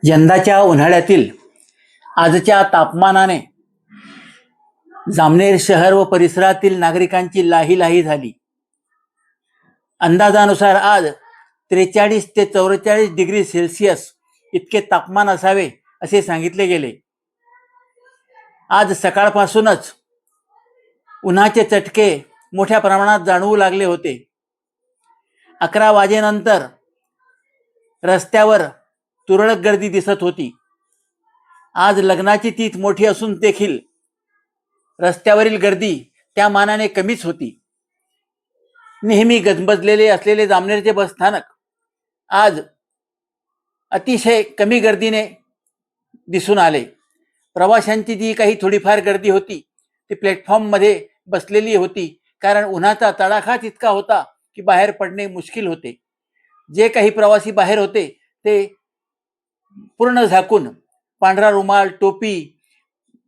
यंदाच्या उन्हाळ्यातील आजच्या तापमानाने जामनेर शहर व परिसरातील नागरिकांची लाहीलाही झाली. अंदाजानुसार आज 43 ते 44 डिग्री सेल्सिअस इतके तापमान असावे असे सांगितले गेले. आज सकाळपासूनच उन्हाचे चटके मोठ्या प्रमाणात जाणवू लागले होते. 11 वाजेनंतर रस्त्यावर तुरळक गर्दी दिसत होती. आज लग्नाची तीथ मोठी असून देखील रस्त्यावरील गर्दी त्या मानाने कमीच होती. नेहमी गजबजलेले असलेले जामनेरचे बसस्थानक आज अतिशय कमी गर्दीने दिसून आले. प्रवाशांची जी काही थोडीफार गर्दी होती ती प्लॅटफॉर्ममध्ये बसलेली होती, कारण उन्हाचा तडाखाच इतका होता की बाहेर पडणे मुश्किल होते. जे काही प्रवासी बाहेर होते ते पूर्ण झाकून पांढरा रुमाल, टोपी,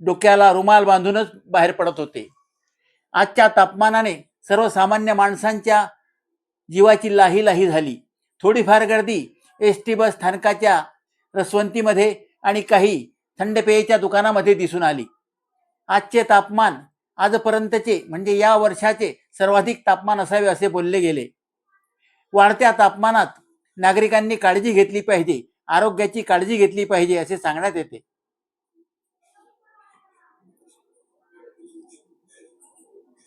डोक्याला रुमाल बांधूनच बाहेर पडत होते. आजच्या तापमानाने सर्वसामान्य माणसांच्या जीवाची लाहीलाही झाली. थोडीफार गर्दी एस टी बस स्थानकाच्या रसवंतीमध्ये आणि काही थंड पेयच्या दुकानामध्ये दिसून आली. आजचे तापमान आजपर्यंतचे म्हणजे या वर्षाचे सर्वाधिक तापमान असावे असे बोलले गेले. वाढत्या तापमानात नागरिकांनी काळजी घेतली पाहिजे, आरोग्याची काळजी घेतली पाहिजे असे सांगण्यात येते.